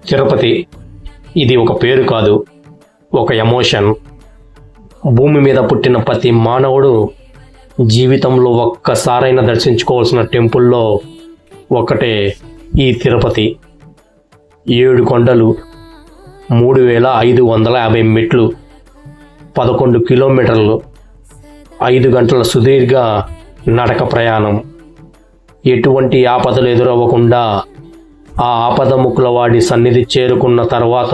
తిరుపతి ఇది ఒక పేరు కాదు, ఒక ఎమోషన్. భూమి మీద పుట్టిన ప్రతి మానవుడు జీవితంలో ఒక్కసారైనా దర్శించుకోవాల్సిన టెంపుల్లో ఒకటే ఈ తిరుపతి. 7 కొండలు, 3550 మెట్లు, 11 కిలోమీటర్లు, 5 గంటల సుదీర్ఘ నడక ప్రయాణం. ఎటువంటి ఆపదలు ఎదురవ్వకుండా ఆ ఆపద ముక్కుల వాడి సన్నిధి చేరుకున్న తర్వాత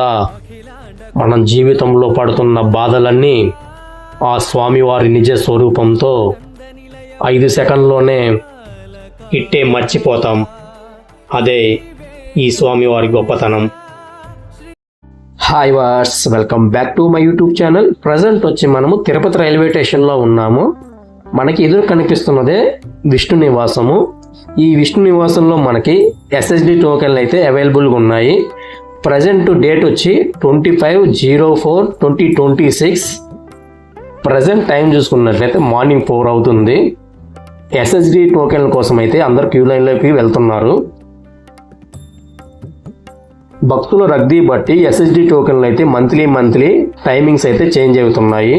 మనం జీవితంలో పడుతున్న బాధలన్నీ ఆ స్వామివారి నిజ స్వరూపంతో 5 సెకండ్లోనే ఇట్టే మర్చిపోతాం. అదే ఈ స్వామివారి గొప్పతనం. Hi wars, welcome back to my YouTube channel. Present వచ్చి మనము తిరుపతి రైల్వే స్టేషన్లో ఉన్నాము. మనకి ఎదురు కనిపిస్తున్నదే విష్ణు నివాసము. ఈ విష్ణు నివాసంలో మనకి ఎస్ఎస్డి టోకెన్లు అయితే అవైలబుల్గా ఉన్నాయి. ప్రజెంట్ డేట్ వచ్చి 25/04/2026. ప్రజెంట్ టైం చూసుకున్నట్లయితే మార్నింగ్ 4 అవుతుంది. ఎస్ఎస్డి టోకెన్ల కోసం అయితే అందరు క్యూ లైన్లోకి వెళ్తున్నారు. భక్తుల రద్దీ బట్టి ఎస్ఎస్డి టోకెన్లు అయితే మంత్లీ టైమింగ్స్ అయితే చేంజ్ అవుతున్నాయి.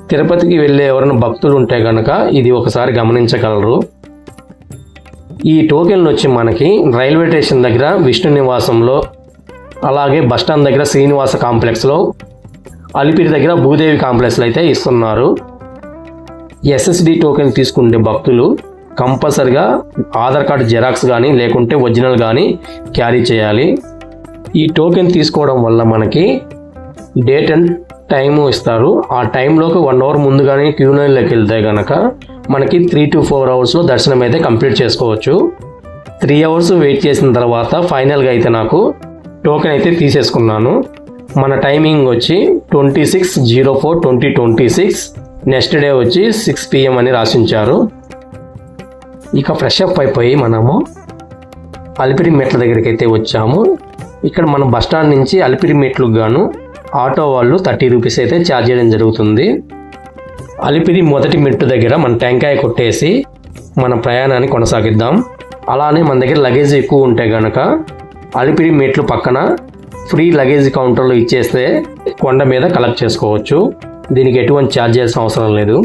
తిరుపతికి వెళ్ళే ఎవరైనా భక్తులు ఉంటే కనుక ఇది ఒకసారి గమనించగలరు. ఈ టోకెన్లు వచ్చి మనకి రైల్వే స్టేషన్ దగ్గర విష్ణు నివాసంలో, అలాగే బస్టాండ్ దగ్గర శ్రీనివాస కాంప్లెక్స్లో, అలిపిరి దగ్గర భూదేవి కాంప్లెక్స్లో అయితే ఇస్తున్నారు. ఎస్ఎస్డి టోకెన్ తీసుకునే భక్తులు కంపల్సరిగా ఆధార్ కార్డు జెరాక్స్ కానీ లేకుంటే ఒరిజినల్ కానీ క్యారీ చేయాలి. ఈ టోకెన్ తీసుకోవడం వల్ల మనకి డేట్ అండ్ టైము ఇస్తారు. ఆ టైంలోకి 1 అవర్ ముందుగానే క్యూ లైన్లోకి వెళ్తే కనుక మనకి 3 to 4 అవర్స్లో దర్శనం అయితే కంప్లీట్ చేసుకోవచ్చు. 3 అవర్స్ వెయిట్ చేసిన తర్వాత ఫైనల్గా అయితే నాకు టోకెన్ అయితే తీసేసుకున్నాను. మన టైమింగ్ వచ్చి 26/04/2026. నెక్స్ట్ డే వచ్చి 6 PM అని రాసించారు. ఇక ఫ్రెష్ అప్ అయిపోయి మనము అలిపిరి మెట్ల దగ్గరికి అయితే వచ్చాము. ఇక్కడ మన బస్టాండ్ నుంచి అలిపిరి మెట్లకు గాను ఆటో వాళ్ళు 30 రూపీస్ అయితే ఛార్జ్ చేయడం జరుగుతుంది. అలిపిరి మొదటి మెట్టు దగ్గర మన టెంకాయ కొట్టేసి మన ప్రయాణాన్ని కొనసాగిద్దాం. అలానే మన దగ్గర లగేజ్ ఎక్కువ ఉంటే కనుక అలిపిరి మెట్లు పక్కన ఫ్రీ లగేజ్ కౌంటర్లో ఇచ్చేస్తే కొండ మీద కలెక్ట్ చేసుకోవచ్చు. దీనికి ఎటువంటి ఛార్జ్ చేయాల్సిన అవసరం లేదు.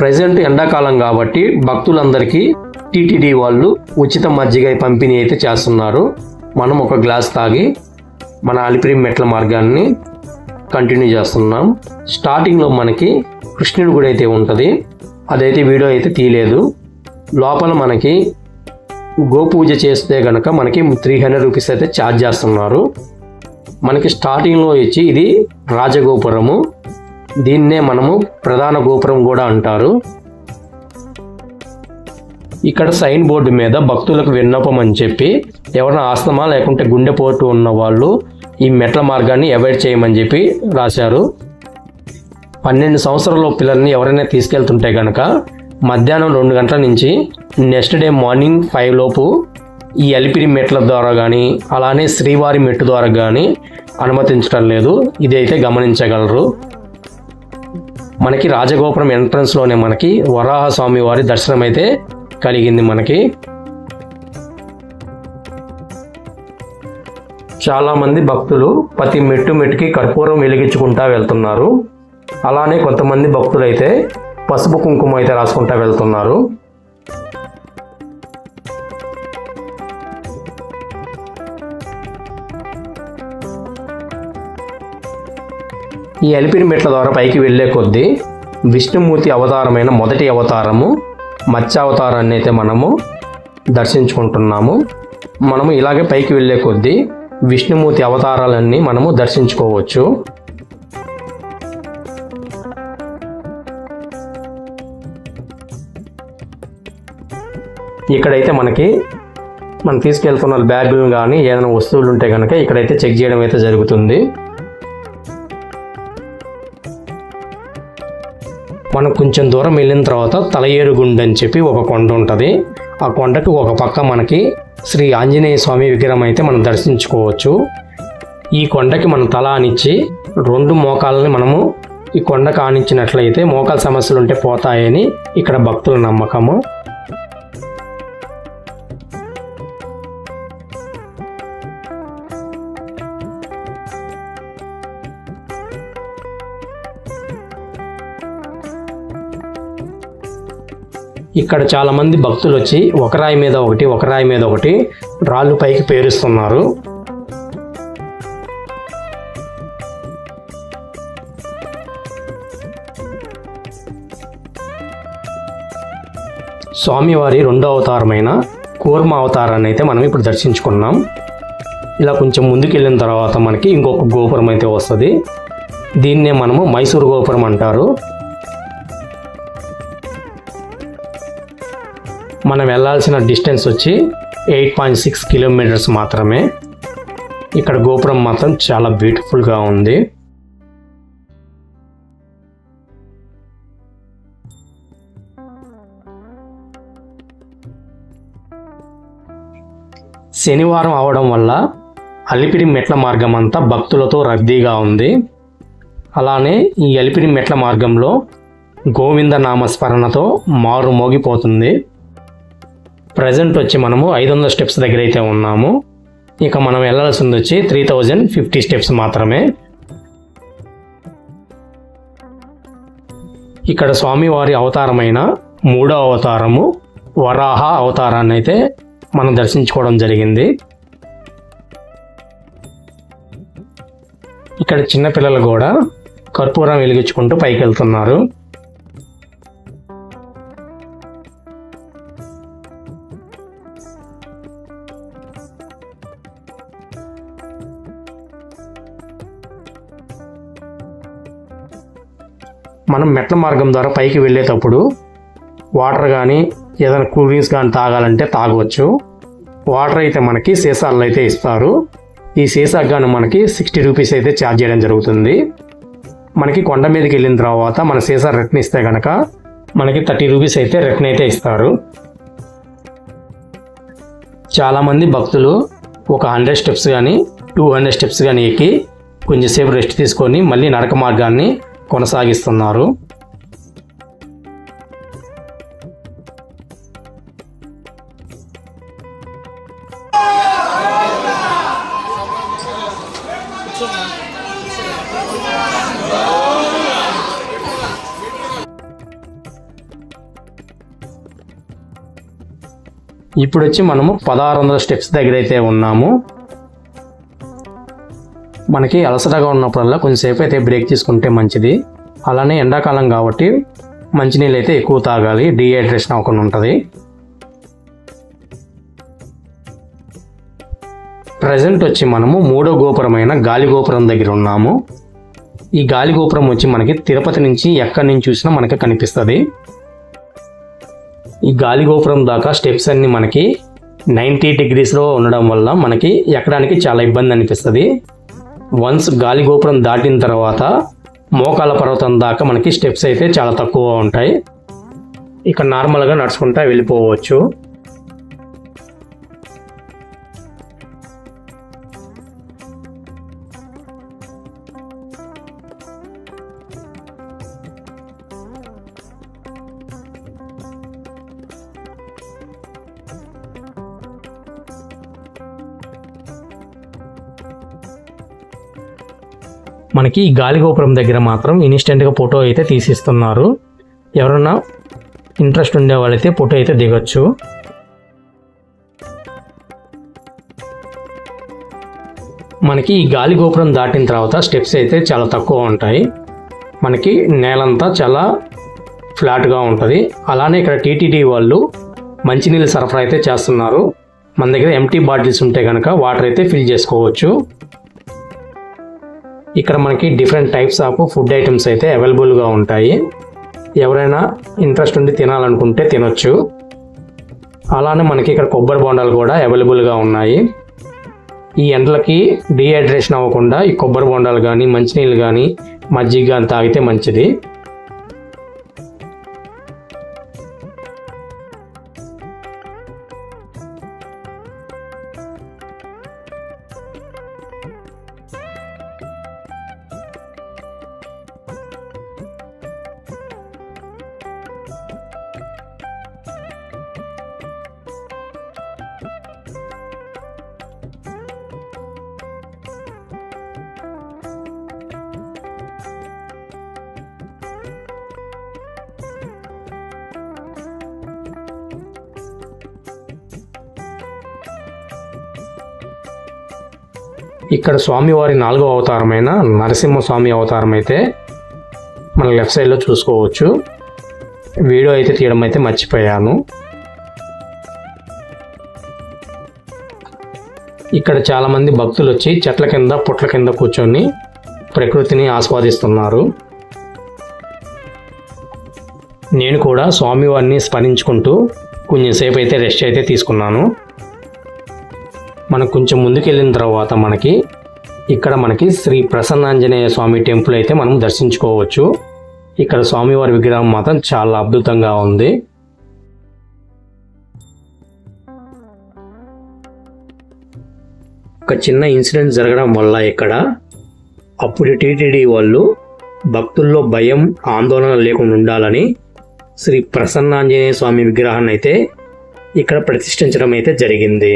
ప్రజెంట్ ఎండాకాలం కాబట్టి భక్తులందరికీ టీటీడీ వాళ్ళు ఉచిత మజ్జిగ పంపిణీ అయితే చేస్తున్నారు. మనం ఒక గ్లాస్ తాగి మన అలిపిరి మెట్ల మార్గాన్ని కంటిన్యూ చేస్తున్నాం. స్టార్టింగ్లో మనకి కృష్ణుడి గుడి అయితే ఉంటుంది. అదైతే వీడియో అయితే తీయలేదు. లోపల మనకి గోపూజ చేస్తే కనుక మనకి 300 రూపీస్ అయితే ఛార్జ్ చేస్తున్నారు. మనకి స్టార్టింగ్లో వచ్చి ఇది రాజగోపురము. దీన్నే మనము ప్రధాన గోపురం కూడా అంటారు. ఇక్కడ సైన్ బోర్డు మీద భక్తులకు విన్నపం అని చెప్పి ఎవరైనా ఆస్తమా లేకుంటే గుండెపోటు ఉన్న వాళ్ళు ఈ మెట్ల మార్గాన్ని అవాయిడ్ చేయమని చెప్పి రాశారు. 12 సంవత్సరాల పిల్లల్ని ఎవరైనా తీసుకెళ్తుంటే కనుక మధ్యాహ్నం 2 గంటల నుంచి నెక్స్ట్ డే మార్నింగ్ 5 లోపు ఈ అలిపిరి మెట్ల ద్వారా కానీ అలానే శ్రీవారి మెట్టు ద్వారా కానీ అనుమతించడం లేదు. ఇదైతే గమనించగలరు. మనకి రాజగోపురం ఎంట్రన్స్లోనే మనకి వరాహ స్వామి వారి దర్శనం అయితే కలిగింది. మనకి చాలామంది భక్తులు ప్రతి మెట్టుకి కర్పూరం వెలిగించుకుంటా వెళ్తున్నారు. అలానే కొంతమంది భక్తులు అయితే పసుపు కుంకుమ అయితే రాసుకుంటా వెళ్తున్నారు. ఈ అలిపిరి మెట్ల ద్వారా పైకి వెళ్ళే కొద్దీ విష్ణుమూర్తి అవతారమైన మొదటి అవతారము మత్స్యావతారాన్ని అయితే మనము దర్శించుకుంటున్నాము. మనము ఇలాగే పైకి వెళ్ళే కొద్దీ విష్ణుమూర్తి అవతారాలన్నీ మనము దర్శించుకోవచ్చు. ఇక్కడైతే మనం తీసుకెళ్తున్న బ్యాగులు కానీ ఏదైనా వస్తువులు ఉంటే కనుక ఇక్కడైతే చెక్ చేయడం అయితే జరుగుతుంది. మనం కొంచెం దూరం వెళ్ళిన తర్వాత తలయేరుగుండు అని చెప్పి ఒక కొండ ఉంటుంది. ఆ కొండకు ఒక పక్క మనకి శ్రీ ఆంజనేయ స్వామి విగ్రహం అయితే మనం దర్శించుకోవచ్చు. ఈ కొండకి మనం తల ఆనిచ్చి 2 మోకాలని మనము ఈ కొండకు ఆనించినట్లయితే మోకాల సమస్యలు ఉంటే పోతాయని ఇక్కడ భక్తుల నమ్మకము. ఇక్కడ చాలామంది భక్తులు వచ్చి ఒక రాయి మీద ఒకటి ఒక రాయి మీద ఒకటి రాళ్ళు పైకి పేరుస్తున్నారు. స్వామివారి రెండో అవతారమైన కూర్మ అవతారాన్ని అయితే మనం ఇప్పుడు దర్శించుకున్నాం. ఇలా కొంచెం ముందుకు వెళ్ళిన తర్వాత మనకి ఇంకొక గోపురం అయితే వస్తుంది. దీన్నే మనము మైసూరు గోపురం అంటారు. మనం వెళ్ళాల్సిన డిస్టెన్స్ వచ్చి 8.6 కిలోమీటర్స్ మాత్రమే. ఇక్కడ గోపురం మాత్రం చాలా బ్యూటిఫుల్గా ఉంది. శనివారం అవడం వల్ల అలిపిరి మెట్ల మార్గం అంతా భక్తులతో రద్దీగా ఉంది. అలానే ఈ అలిపిరి మెట్ల మార్గంలో గోవింద నామస్మరణతో మారు మోగిపోతుంది. ప్రజెంట్ వచ్చి మనము 500 స్టెప్స్ దగ్గర అయితే ఉన్నాము. ఇక మనం వెళ్ళాల్సింది వచ్చి 3050 స్టెప్స్ మాత్రమే. ఇక్కడ స్వామివారి అవతారమైన మూడో అవతారము వరాహ అవతారాన్ని అయితే మనం దర్శించుకోవడం జరిగింది. ఇక్కడ చిన్నపిల్లలు కూడా కర్పూరం వెలిగించుకుంటూ పైకి వెళ్తున్నారు. మనం మెట్ల మార్గం ద్వారా పైకి వెళ్ళేటప్పుడు వాటర్ కానీ ఏదైనా కూల్ డ్రింక్స్ కానీ తాగాలంటే తాగవచ్చు. వాటర్ అయితే మనకి సీసాల్లో అయితే ఇస్తారు. ఈ సీసాకు కానీ మనకి 60 రూపీస్ అయితే ఛార్జ్ చేయడం జరుగుతుంది. మనకి కొండ మీదకి వెళ్ళిన తర్వాత మన సీసా రిటర్న్ ఇస్తే కనుక మనకి 30 రూపీస్ అయితే రిటర్న్ అయితే ఇస్తారు. చాలామంది భక్తులు ఒక 100 స్టెప్స్ కానీ 200 స్టెప్స్ కానీ ఎక్కి కొంచెంసేపు రెస్ట్ తీసుకొని మళ్ళీ నడక మార్గాన్ని కొనసాగిస్తున్నారు. ఇప్పుడు వచ్చి మనము 1600 స్టెప్స్ దగ్గర అయితే ఉన్నాము. మనకి అలసటగా ఉన్నప్పుడల్లా కొంచెంసేపు అయితే బ్రేక్ తీసుకుంటే మంచిది. అలానే ఎండాకాలం కాబట్టి మంచినీళ్ళు అయితే ఎక్కువ తాగాలి, డీహైడ్రేషన్ అవ్వకుండా ఉంటుంది. ప్రజెంట్ వచ్చి మనము మూడో గోపురమైన గాలి గోపురం దగ్గర ఉన్నాము. ఈ గాలి గోపురం వచ్చి మనకి తిరుపతి నుంచి ఎక్కడి నుంచి చూసినా మనకి కనిపిస్తుంది. ఈ గాలి గోపురం దాకా స్టెప్స్ అన్ని మనకి 90 డిగ్రీస్లో ఉండడం వల్ల మనకి ఎక్కడానికి చాలా ఇబ్బంది అనిపిస్తుంది. వన్స్ గాలి గోపురం దాటిన తర్వాత మోకాల పర్వతం దాకా మనకి స్టెప్స్ అయితే చాలా తక్కువ ఉంటాయి. ఇక నార్మల్గా నడుచుకుంటా వెళ్ళిపోవచ్చు. మనకి ఈ గాలి గోపురం దగ్గర మాత్రం ఇన్స్టెంట్గా ఫోటో అయితే తీసిస్తున్నారు. ఎవరన్నా ఇంట్రెస్ట్ ఉండే వాళ్ళైతే ఫోటో అయితే దిగొచ్చు. మనకి ఈ గాలి గోపురం దాటిన తర్వాత స్టెప్స్ అయితే చాలా తక్కువ ఉంటాయి. మనకి నేలంతా చాలా ఫ్లాట్గా ఉంటుంది. అలానే ఇక్కడ టీటీడీ వాళ్ళు మంచినీళ్ళ సరఫరా అయితే చేస్తున్నారు. మన దగ్గర ఎంటీ బాటిల్స్ ఉంటే కనుక వాటర్ అయితే ఫిల్ చేసుకోవచ్చు. ఇక్కడ మనకి different types of food items అయితే అవైలబుల్గా ఉంటాయి. ఎవరైనా ఇంట్రెస్ట్ ఉండి తినాలనుకుంటే తినొచ్చు. అలానే మనకి ఇక్కడ కొబ్బరి బొండాలు కూడా అవైలబుల్గా ఉన్నాయి. ఈ ఎండలకి డీహైడ్రేషన్ అవ్వకుండా ఈ కొబ్బరి బొండాలు కానీ మంచినీళ్ళు కానీ మజ్జిగ కానీ తాగితే మంచిది. ఇక్కడ స్వామివారి 4వ అవతారమైన నరసింహస్వామి అవతారం అయితే మన లెఫ్ట్ సైడ్లో చూసుకోవచ్చు. వీడియో అయితే తీయడం అయితే మర్చిపోయాను. ఇక్కడ చాలామంది భక్తులు వచ్చి చెట్ల కింద పుట్ల కింద కూర్చొని ప్రకృతిని ఆస్వాదిస్తున్నారు. నేను కూడా స్వామివారిని స్మరించుకుంటూ కొంచెంసేపు అయితే రెస్ట్ అయితే తీసుకున్నాను. మనం కొంచెం ముందుకెళ్ళిన తర్వాత ఇక్కడ మనకి శ్రీ ప్రసన్నాంజనేయ స్వామి టెంపుల్ అయితే మనం దర్శించుకోవచ్చు. ఇక్కడ స్వామివారి విగ్రహం మాత్రం చాలా అద్భుతంగా ఉంది. ఒక చిన్న ఇన్సిడెంట్ జరగడం వల్ల ఇక్కడ అప్పుడు టీటీడీ వాళ్ళు భక్తుల్లో భయం ఆందోళన లేకుండా ఉండాలని శ్రీ ప్రసన్నాంజనేయ స్వామి విగ్రహాన్ని అయితే ఇక్కడ ప్రతిష్ఠించడం అయితే జరిగింది.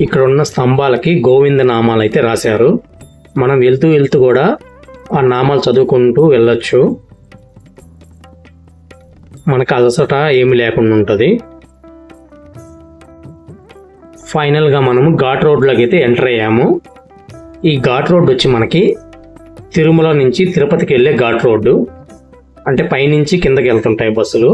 ఇక్కడ ఉన్న స్తంభాలకి గోవింద నామాలు అయితే రాశారు. మనం వెళ్తూ వెళ్తూ కూడా ఆ నామాలు చదువుకుంటూ వెళ్ళొచ్చు. మనకు అలసట ఏమి లేకుండా ఉంటుంది. ఫైనల్గా మనము ఘాట్ రోడ్లోకి అయితే ఎంటర్ అయ్యాము. ఈ ఘాట్ రోడ్ వచ్చి మనకి తిరుమల నుంచి తిరుపతికి వెళ్ళే ఘాట్ రోడ్డు. అంటే పైనుంచి కిందకి వెళ్తుంటాయి బస్సులు.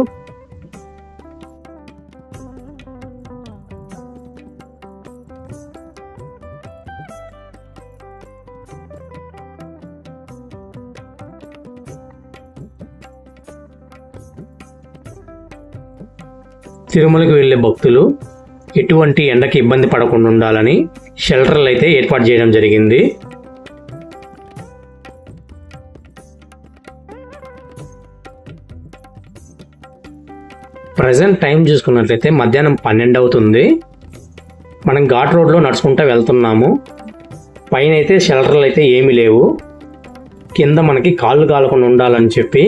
తిరుమలకు వెళ్ళే భక్తులు ఎటువంటి ఎండకి ఇబ్బంది పడకుండా ఉండాలని షెల్టర్లు అయితే ఏర్పాటు చేయడం జరిగింది. ప్రజెంట్ టైం చూసుకున్నట్లయితే మధ్యాహ్నం 12 అవుతుంది. మనం ఘాట్ రోడ్లో నడుచుకుంటూ వెళ్తున్నాము. పైన అయితే షెల్టర్లు అయితే ఏమీ లేవు. కింద మనకి కాళ్ళు కాలకుండా ఉండాలని చెప్పి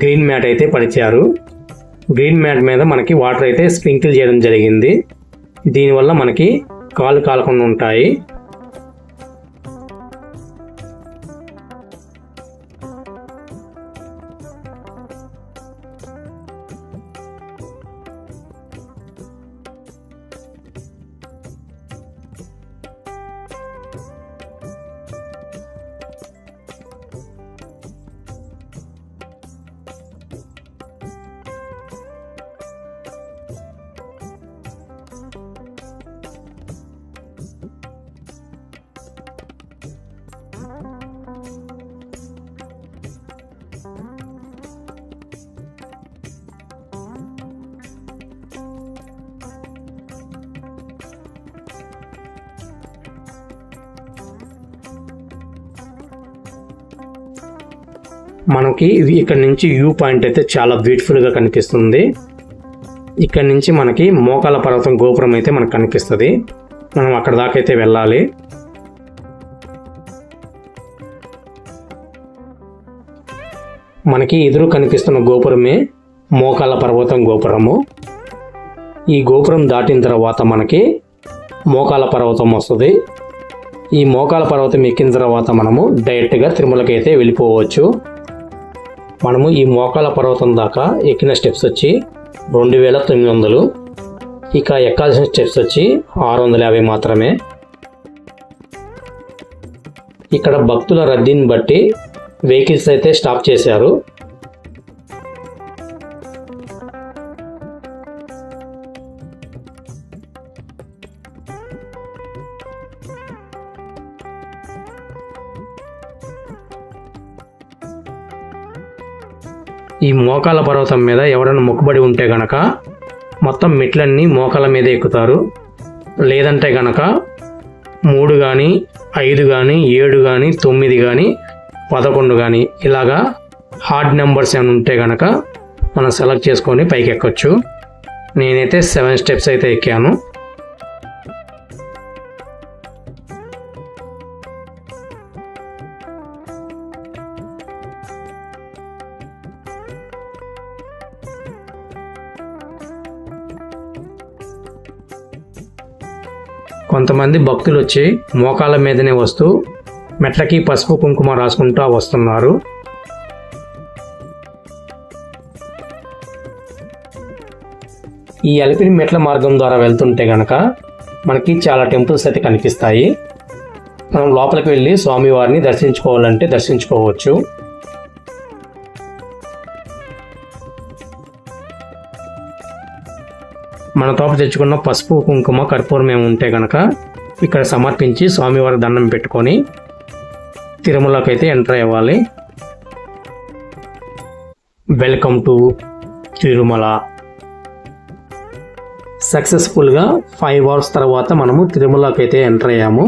గ్రీన్ మ్యాట్ అయితే పరిచారు. గ్రీన్ మ్యాట్ మీద మనకి వాటర్ అయితే స్ప్రింకిల్ చేయడం జరిగింది. దీనివల్ల మనకి కాళ్ళు కాలకుండా ఉంటాయి. మనకి ఇక్కడ నుంచి వ్యూ పాయింట్ అయితే చాలా బ్యూటిఫుల్గా కనిపిస్తుంది. ఇక్కడ నుంచి మనకి మోకాల పర్వతం గోపురం అయితే మనకు కనిపిస్తుంది. మనం అక్కడ దాకా అయితే వెళ్ళాలి. మనకి ఎదురు కనిపిస్తున్న గోపురమే మోకాల పర్వతం గోపురము. ఈ గోపురం దాటిన తర్వాత మనకి మోకాల పర్వతం వస్తుంది. ఈ మోకాల పర్వతం ఎక్కిన తర్వాత మనము డైరెక్ట్గా తిరుమలకి అయితే వెళ్ళిపోవచ్చు. మనము ఈ మోకాల పర్వతం దాకా ఎక్కిన స్టెప్స్ వచ్చి 2900. ఇక ఎక్కాల్సిన స్టెప్స్ వచ్చి 650 మాత్రమే. ఇక్కడ భక్తుల రద్దీని బట్టి వెహికల్స్ అయితే స్టాప్ చేశారు. ఈ మోకాల పర్వతం మీద ఎవరైనా మొక్కుబడి ఉంటే గనక మొత్తం మెట్లన్నీ మోకాల మీద ఎక్కుతారు. లేదంటే గనక 3 కానీ 5 కానీ 7 కానీ 9 కానీ 11 కానీ ఇలాగా హార్డ్ నెంబర్స్ ఏమైనా ఉంటే గనక మనం సెలెక్ట్ చేసుకొని పైకి ఎక్కొచ్చు. నేనైతే 7 స్టెప్స్ అయితే ఎక్కాను. కొంతమంది భక్తులు వచ్చి మోకాళ్ళ మీదనే వస్తూ మెట్లకి పసుపు కుంకుమ రాసుకుంటూ వస్తున్నారు. ఈ అలిపిరి మెట్ల మార్గం ద్వారా వెళ్తుంటే గనక మనకి చాలా టెంపుల్స్ అయితే కనిపిస్తాయి. మనం లోపలికి వెళ్ళి స్వామివారిని దర్శించుకోవాలంటే దర్శించుకోవచ్చు. మన తోట తెచ్చుకున్న పసుపు కుంకుమ కర్పూరం ఏమి ఉంటే గనక ఇక్కడ సమర్పించి స్వామివారి దండం పెట్టుకొని తిరుమలకి అయితే ఎంటర్ అవ్వాలి. Welcome to Tirumala. సక్సెస్ఫుల్గా 5 hours తర్వాత మనము తిరుమలకి అయితే ఎంటర్ అయ్యాము.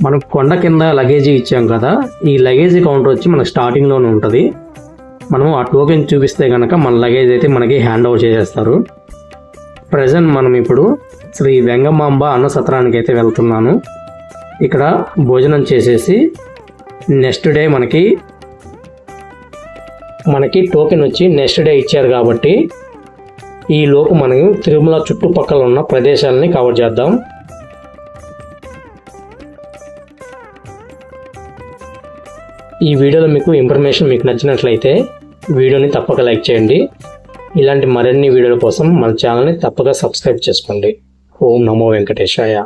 మనం కొండ కింద లగేజీ ఇచ్చాం కదా, ఈ లగేజీ కౌంటర్ వచ్చి మనకు స్టార్టింగ్లోనే ఉంటుంది. మనము ఆ టోకెన్ చూపిస్తే కనుక మన లగేజ్ అయితే మనకి హ్యాండ్ ఓవర్ చేసేస్తారు. ప్రజెంట్ మనం ఇప్పుడు శ్రీ వెంగమాంబ అన్న సత్రానికి అయితే వెళ్తున్నాను. ఇక్కడ భోజనం చేసేసి నెక్స్ట్ డే మనకి టోకెన్ వచ్చి నెక్స్ట్ డే ఇచ్చారు కాబట్టి ఈ లోపు మనం తిరుమల చుట్టుపక్కల ఉన్న ప్రదేశాలని కవర్ చేద్దాం. ఈ వీడియోలో మీకు ఇన్ఫర్మేషన్ మీకు నచ్చినట్లయితే వీడియోని తప్పక లైక్ చేయండి. ఇలాంటి మరిన్ని వీడియోల కోసం మన ఛానల్ని తప్పక సబ్స్క్రైబ్ చేసుకోండి. ఓం నమో వెంకటేశాయ.